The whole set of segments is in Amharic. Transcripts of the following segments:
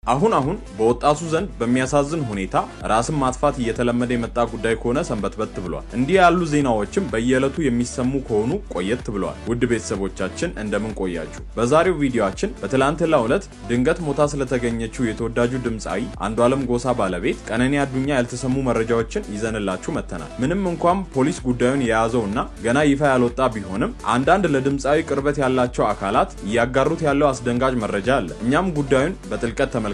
አሁን በወጣቱ ዘንድ በሚያሳዝን ሁኔታ ራስን ማጥፋት እየተለመደ የመጣ ጉዳይ ከሆነ ሰንበትበት ብሏል። እንዲህ ያሉ ዜናዎችም በየዕለቱ የሚሰሙ ከሆኑ ቆየት ብለዋል። ውድ ቤተሰቦቻችን እንደምን ቆያችሁ? በዛሬው ቪዲዮአችን በትላንትናው ዕለት ድንገት ሞታ ስለተገኘችው የተወዳጁ ድምጻዊ አንዱዓለም ጎሳ ባለቤት ቀነኒ አዱኛ ያልተሰሙ መረጃዎችን ይዘንላችሁ መተናል። ምንም እንኳን ፖሊስ ጉዳዩን የያዘውና ገና ይፋ ያልወጣ ቢሆንም አንዳንድ ለድምጻዊ ቅርበት ያላቸው አካላት እያጋሩት ያለው አስደንጋጭ መረጃ አለ። እኛም ጉዳዩን በጥልቀት ተመልክተናል።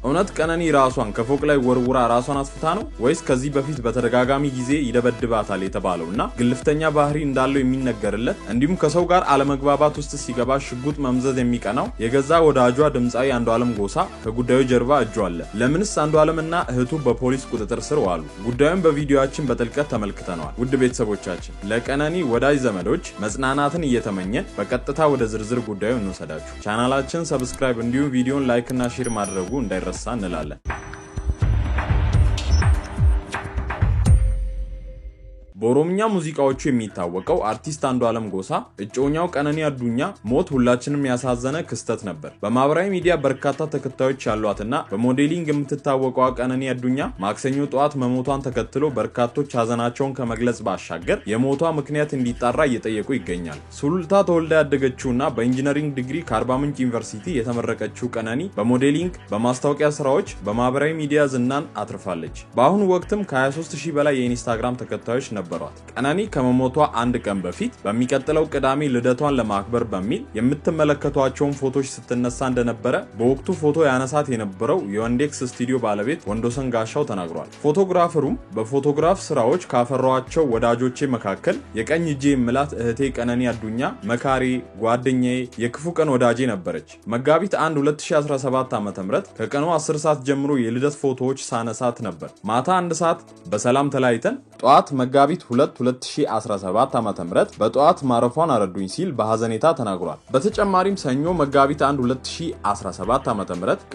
እውነት ቀነኒ ራሷን ከፎቅ ላይ ወርውራ ራሷን አስፍታ ነው ወይስ ከዚህ በፊት በተደጋጋሚ ጊዜ ይደበድባታል የተባለውና ግልፍተኛ ባህሪ እንዳለው የሚነገርለት እንዲሁም ከሰው ጋር አለመግባባት ውስጥ ሲገባ ሽጉጥ መምዘዝ የሚቀናው የገዛ ወዳጇ ድምጻዊ አንዱዓለም ጎሳ ከጉዳዩ ጀርባ እጁ አለ? ለምንስ አንዱዓለምና እህቱ በፖሊስ ቁጥጥር ስር ዋሉ? ጉዳዩን በቪዲዮአችን በጥልቀት ተመልክተናል። ውድ ቤተሰቦቻችን ለቀነኒ ወዳጅ ዘመዶች መጽናናትን እየተመኘን በቀጥታ ወደ ዝርዝር ጉዳዩ እንወሰዳችሁ። ቻናላችን ሰብስክራይብ እንዲሁም ቪዲዮን ላይክ እና ሼር ማድረጉ እንዳይረሳ እንላለን። በኦሮምኛ ሙዚቃዎቹ የሚታወቀው አርቲስት አንዱዓለም ጎሳ እጮኛው ቀነኒ አዱኛ ሞት ሁላችንም ያሳዘነ ክስተት ነበር። በማህበራዊ ሚዲያ በርካታ ተከታዮች ያሏትና በሞዴሊንግ የምትታወቀው ቀነኒ አዱኛ ማክሰኞ ጠዋት መሞቷን ተከትሎ በርካቶች ሀዘናቸውን ከመግለጽ ባሻገር የሞቷ ምክንያት እንዲጣራ እየጠየቁ ይገኛል። ሱሉልታ ተወልዳ ያደገችውና በኢንጂነሪንግ ዲግሪ ከአርባ ምንጭ ዩኒቨርሲቲ የተመረቀችው ቀነኒ በሞዴሊንግ፣ በማስታወቂያ ስራዎች በማህበራዊ ሚዲያ ዝናን አትርፋለች። በአሁኑ ወቅትም ከ23000 በላይ የኢንስታግራም ተከታዮች ነበሩ። ቀነኒ ከመሞቷ አንድ ቀን በፊት በሚቀጥለው ቅዳሜ ልደቷን ለማክበር በሚል የምትመለከቷቸውን ፎቶዎች ስትነሳ እንደነበረ በወቅቱ ፎቶ ያነሳት የነበረው የወንዴክስ ስቱዲዮ ባለቤት ወንዶሰን ጋሻው ተናግሯል። ፎቶግራፈሩም በፎቶግራፍ ስራዎች ካፈራዋቸው ወዳጆቼ መካከል የቀኝ እጄ የምላት እህቴ ቀነኒ አዱኛ መካሪ፣ ጓደኛዬ፣ የክፉ ቀን ወዳጄ ነበረች። መጋቢት 1 2017 ዓ.ም ከቀኑ 10 ሰዓት ጀምሮ የልደት ፎቶዎች ሳነሳት ነበር። ማታ 1 ሰዓት በሰላም ተለያይተን ጧት መጋቢት 2 2017 ዓ.ም በጧት ማረፏን አረዱኝ ሲል በሐዘኔታ ተናግሯል። በተጨማሪም ሰኞ መጋቢት 1 2017 ዓ.ም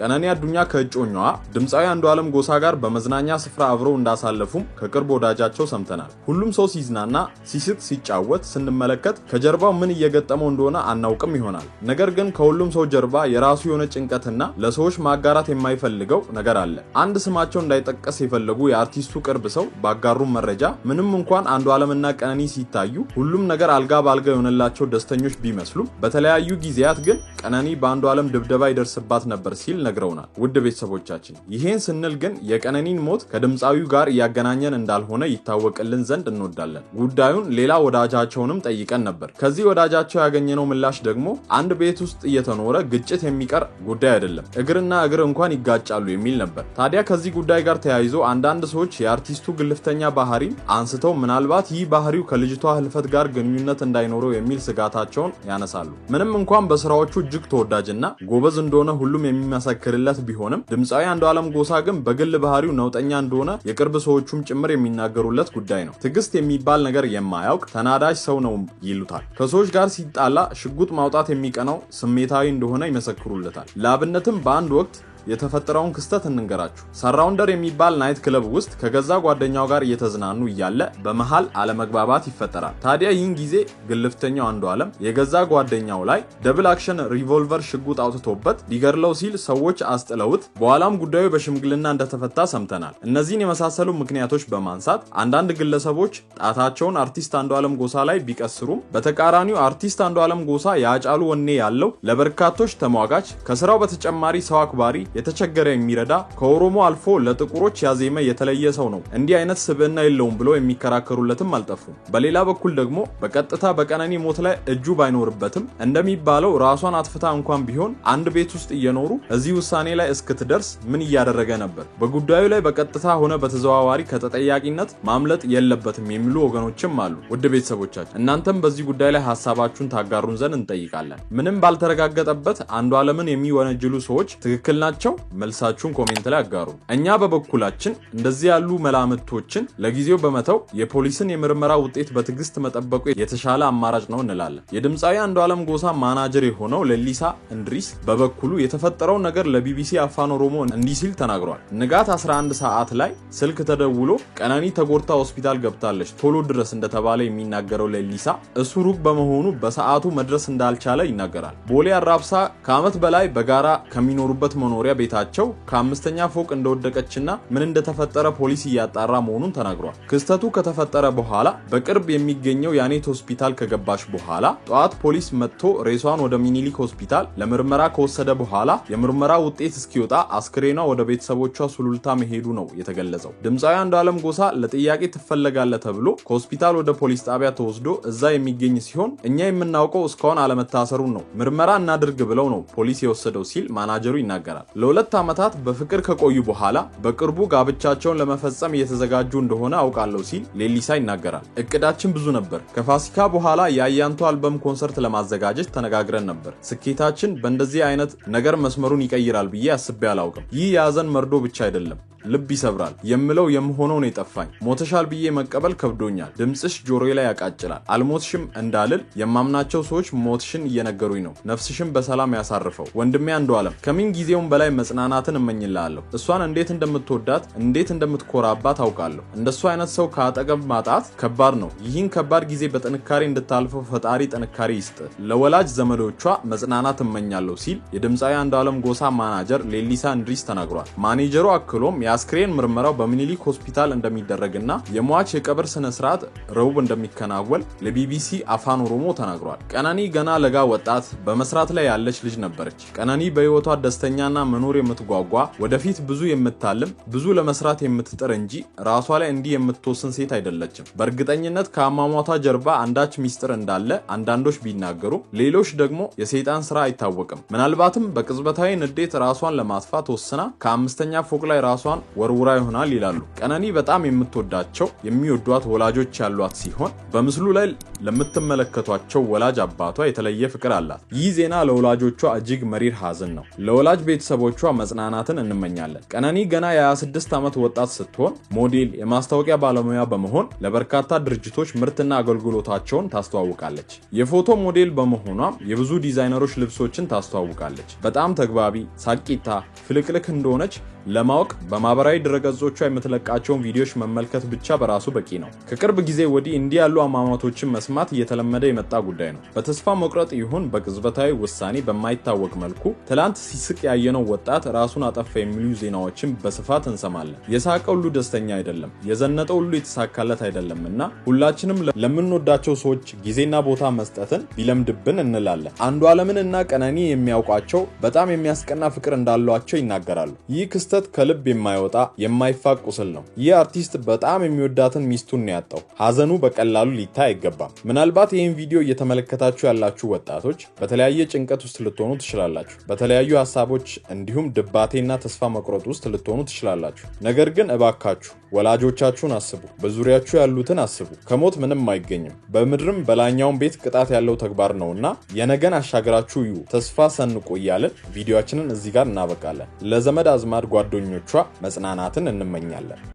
ቀነኒ አዱኛ ከእጮኛዋ ድምጻዊ አንዱዓለም ጎሳ ጋር በመዝናኛ ስፍራ አብረው እንዳሳለፉም ከቅርብ ወዳጃቸው ሰምተናል። ሁሉም ሰው ሲዝናና፣ ሲስቅ፣ ሲጫወት ስንመለከት ከጀርባው ምን እየገጠመው እንደሆነ አናውቅም ይሆናል። ነገር ግን ከሁሉም ሰው ጀርባ የራሱ የሆነ ጭንቀትና ለሰዎች ማጋራት የማይፈልገው ነገር አለ። አንድ ስማቸው እንዳይጠቀስ የፈለጉ የአርቲስቱ ቅርብ ሰው ባጋሩ መረጃ ምንም እንኳን አንዱዓለምና ቀነኒ ሲታዩ ሁሉም ነገር አልጋ ባልጋ የሆነላቸው ደስተኞች ቢመስሉም በተለያዩ ጊዜያት ግን ቀነኒ በአንዱዓለም ድብደባ ይደርስባት ነበር ሲል ነግረውናል። ውድ ቤተሰቦቻችን ይሄን ስንል ግን የቀነኒን ሞት ከድምጻዊው ጋር እያገናኘን እንዳልሆነ ይታወቅልን ዘንድ እንወዳለን። ጉዳዩን ሌላ ወዳጃቸውንም ጠይቀን ነበር። ከዚህ ወዳጃቸው ያገኘነው ምላሽ ደግሞ አንድ ቤት ውስጥ እየተኖረ ግጭት የሚቀር ጉዳይ አይደለም፣ እግርና እግር እንኳን ይጋጫሉ የሚል ነበር። ታዲያ ከዚህ ጉዳይ ጋር ተያይዞ አንዳንድ ሰዎች የአርቲስቱ ግልፍተኛ ባህሪ አንስተው ምናልባት ይህ ባህሪው ከልጅቷ ህልፈት ጋር ግንኙነት እንዳይኖረው የሚል ስጋታቸውን ያነሳሉ። ምንም እንኳን በስራዎቹ እጅግ ተወዳጅና ጎበዝ እንደሆነ ሁሉም የሚመሰክርለት ቢሆንም ድምጻዊ አንዱዓለም ጎሳ ግን በግል ባህሪው ነውጠኛ እንደሆነ የቅርብ ሰዎቹም ጭምር የሚናገሩለት ጉዳይ ነው። ትዕግስት የሚባል ነገር የማያውቅ ተናዳጅ ሰው ነው ይሉታል። ከሰዎች ጋር ሲጣላ ሽጉጥ ማውጣት የሚቀናው ስሜታዊ እንደሆነ ይመሰክሩለታል። ለአብነትም በአንድ ወቅት የተፈጠረውን ክስተት እንንገራችሁ። ሰራውንደር የሚባል ናይት ክለብ ውስጥ ከገዛ ጓደኛው ጋር እየተዝናኑ እያለ በመሃል አለመግባባት ይፈጠራል። ታዲያ ይህን ጊዜ ግልፍተኛው አንዱዓለም የገዛ ጓደኛው ላይ ደብል አክሽን ሪቮልቨር ሽጉጥ አውጥቶበት ሊገድለው ሲል ሰዎች አስጥለውት በኋላም ጉዳዩ በሽምግልና እንደተፈታ ሰምተናል። እነዚህን የመሳሰሉ ምክንያቶች በማንሳት አንዳንድ ግለሰቦች ጣታቸውን አርቲስት አንዱዓለም ጎሳ ላይ ቢቀስሩም በተቃራኒው አርቲስት አንዱዓለም ጎሳ ያጫሉ ወኔ ያለው ለበርካቶች ተሟጋች፣ ከስራው በተጨማሪ ሰው አክባሪ፣ የተቸገረ የሚረዳ፣ ከኦሮሞ አልፎ ለጥቁሮች ያዜመ የተለየ ሰው ነው፣ እንዲህ አይነት ስብዕና የለውም ብሎ የሚከራከሩለትም አልጠፉም። በሌላ በኩል ደግሞ በቀጥታ በቀነኒ ሞት ላይ እጁ ባይኖርበትም እንደሚባለው ራሷን አጥፍታ እንኳን ቢሆን አንድ ቤት ውስጥ እየኖሩ እዚህ ውሳኔ ላይ እስክትደርስ ምን እያደረገ ነበር? በጉዳዩ ላይ በቀጥታ ሆነ በተዘዋዋሪ ከተጠያቂነት ማምለጥ የለበትም የሚሉ ወገኖችም አሉ። ውድ ቤተሰቦቻችን እናንተም በዚህ ጉዳይ ላይ ሐሳባችሁን ታጋሩን ዘንድ እንጠይቃለን። ምንም ባልተረጋገጠበት አንዱዓለምን የሚወነጅሉ ሰዎች ትክክል ናቸው? መልሳችሁን ኮሜንት ላይ አጋሩ። እኛ በበኩላችን እንደዚህ ያሉ መላምቶችን ለጊዜው በመተው የፖሊስን የምርመራ ውጤት በትዕግስት መጠበቁ የተሻለ አማራጭ ነው እንላለን። የድምጻዊ አንዱዓለም ጎሳ ማናጀር የሆነው ለሊሳ እንድሪስ በበኩሉ የተፈጠረው ነገር ለቢቢሲ አፋን ኦሮሞ እንዲህ ሲል ተናግሯል። ንጋት 11 ሰዓት ላይ ስልክ ተደውሎ ቀነኒ ተጎድታ ሆስፒታል ገብታለች ቶሎ ድረስ እንደተባለ የሚናገረው ለሊሳ እሱ ሩቅ በመሆኑ በሰዓቱ መድረስ እንዳልቻለ ይናገራል። ቦሌ አራብሳ ከዓመት በላይ በጋራ ከሚኖሩበት መኖሪያ መኖሪያ ቤታቸው ከአምስተኛ ፎቅ እንደወደቀችና ምን እንደተፈጠረ ፖሊስ እያጣራ መሆኑን ተናግሯል። ክስተቱ ከተፈጠረ በኋላ በቅርብ የሚገኘው ያኔት ሆስፒታል ከገባች በኋላ ጧት ፖሊስ መጥቶ ሬሷን ወደ ሚኒሊክ ሆስፒታል ለምርመራ ከወሰደ በኋላ የምርመራ ውጤት እስኪወጣ አስክሬኗ ወደ ቤተሰቦቿ ሱሉልታ መሄዱ ነው የተገለጸው። ድምፃዊ አንዱዓለም ጎሳ ለጥያቄ ትፈለጋለህ ተብሎ ከሆስፒታል ወደ ፖሊስ ጣቢያ ተወስዶ እዛ የሚገኝ ሲሆን እኛ የምናውቀው እስካሁን አለመታሰሩን ነው፣ ምርመራ እናድርግ ብለው ነው ፖሊስ የወሰደው ሲል ማናጀሩ ይናገራል። ለ2 ዓመታት በፍቅር ከቆዩ በኋላ በቅርቡ ጋብቻቸውን ለመፈጸም እየተዘጋጁ እንደሆነ አውቃለሁ ሲል ሌሊሳ ይናገራል። እቅዳችን ብዙ ነበር። ከፋሲካ በኋላ የአያንቱ አልበም ኮንሰርት ለማዘጋጀት ተነጋግረን ነበር። ስኬታችን በእንደዚህ አይነት ነገር መስመሩን ይቀይራል ብዬ አስቤ አላውቅም። ይህ የያዘን መርዶ ብቻ አይደለም፣ ልብ ይሰብራል። የምለው የምሆነው ነው የጠፋኝ። ሞተሻል ብዬ መቀበል ከብዶኛል። ድምጽሽ ጆሮዬ ላይ ያቃጭላል። አልሞትሽም እንዳልል የማምናቸው ሰዎች ሞትሽን እየነገሩኝ ነው። ነፍስሽን በሰላም ያሳርፈው ወንድሜ አንዱዓለም። ከምን ጊዜውም በላይ መጽናናትን እመኝልሃለሁ። እሷን እንዴት እንደምትወዳት እንዴት እንደምትኮራባት አውቃለሁ። እንደሱ አይነት ሰው ከአጠገብ ማጣት ከባድ ነው። ይህን ከባድ ጊዜ በጥንካሬ እንድታልፈው ፈጣሪ ጥንካሬ ይስጥ። ለወላጅ ዘመዶቿ መጽናናት እመኛለሁ ሲል የድምፃዊ አንዱዓለም ጎሳ ማናጀር ሌሊሳ እንድሪስ ተናግሯል። ማኔጀሩ አክሎም የአስክሬን ምርመራው በሚኒሊክ ሆስፒታል እንደሚደረግና የሟች የቀብር ስነ ስርዓት ረቡዕ እንደሚከናወን ለቢቢሲ አፋን ኦሮሞ ተናግሯል። ቀነኒ ገና ለጋ ወጣት በመስራት ላይ ያለች ልጅ ነበረች። ቀነኒ በህይወቷ ደስተኛና መኖር የምትጓጓ ወደፊት ብዙ የምታልም ብዙ ለመስራት የምትጥር እንጂ ራሷ ላይ እንዲህ የምትወስን ሴት አይደለችም። በእርግጠኝነት ከአሟሟቷ ጀርባ አንዳች ሚስጥር እንዳለ አንዳንዶች ቢናገሩ፣ ሌሎች ደግሞ የሰይጣን ስራ አይታወቅም። ምናልባትም በቅጽበታዊ ንዴት ራሷን ለማጥፋት ወስና ከ5ኛ ፎቅ ላይ ራሷን ወርውራ ይሆናል ይላሉ። ቀነኒ በጣም የምትወዳቸው የሚወዷት ወላጆች ያሏት ሲሆን በምስሉ ላይ ለምትመለከቷቸው ወላጅ አባቷ የተለየ ፍቅር አላት። ይህ ዜና ለወላጆቿ እጅግ መሪር ሐዘን ነው። ለወላጅ ቤተሰቦቿ መጽናናትን እንመኛለን። ቀነኒ ገና የ26 ዓመት ወጣት ስትሆን ሞዴል፣ የማስታወቂያ ባለሙያ በመሆን ለበርካታ ድርጅቶች ምርትና አገልግሎታቸውን ታስተዋውቃለች። የፎቶ ሞዴል በመሆኗም የብዙ ዲዛይነሮች ልብሶችን ታስተዋውቃለች። በጣም ተግባቢ፣ ሳቂታ፣ ፍልቅልቅ እንደሆነች ለማወቅ በማህበራዊ ድረገጾቿ የምትለቃቸውን ቪዲዮዎች መመልከት ብቻ በራሱ በቂ ነው። ከቅርብ ጊዜ ወዲህ እንዲህ ያሉ አሟሟቶችን መስማት እየተለመደ የመጣ ጉዳይ ነው። በተስፋ መቁረጥ ይሁን በቅጽበታዊ ውሳኔ በማይታወቅ መልኩ ትላንት ሲስቅ ያየነው ወጣት ራሱን አጠፋ የሚሉ ዜናዎችን በስፋት እንሰማለን። የሳቀ ሁሉ ደስተኛ አይደለም፣ የዘነጠ ሁሉ የተሳካለት አይደለምና ሁላችንም ለምንወዳቸው ሰዎች ጊዜና ቦታ መስጠትን ቢለምድብን እንላለን። አንዱዓለምን እና ቀነኒ የሚያውቋቸው በጣም የሚያስቀና ፍቅር እንዳሏቸው ይናገራሉ። ይህ ክስተት ከልብ የማይወጣ የማይፋቅ ቁስል ነው። ይህ አርቲስት በጣም የሚወዳትን ሚስቱን ነው ያጣው። ሐዘኑ በቀላሉ ሊታይ አይገባም። ምናልባት ይህን ቪዲዮ እየተመለከታችሁ ያላችሁ ወጣቶች በተለያየ ጭንቀት ውስጥ ልትሆኑ ትችላላችሁ። በተለያዩ ሐሳቦች እንዲሁም ድባቴና ተስፋ መቁረጥ ውስጥ ልትሆኑ ትችላላችሁ። ነገር ግን እባካችሁ ወላጆቻችሁን አስቡ፣ በዙሪያችሁ ያሉትን አስቡ። ከሞት ምንም አይገኝም። በምድርም በላይኛውም ቤት ቅጣት ያለው ተግባር ነውና የነገን አሻግራችሁ እዩ። ተስፋ ሰንቆ እያልን ቪዲዮአችንን እዚህ ጋር እናበቃለን። ለዘመድ አዝማድ ጓደኞቿ መጽናናትን እንመኛለን።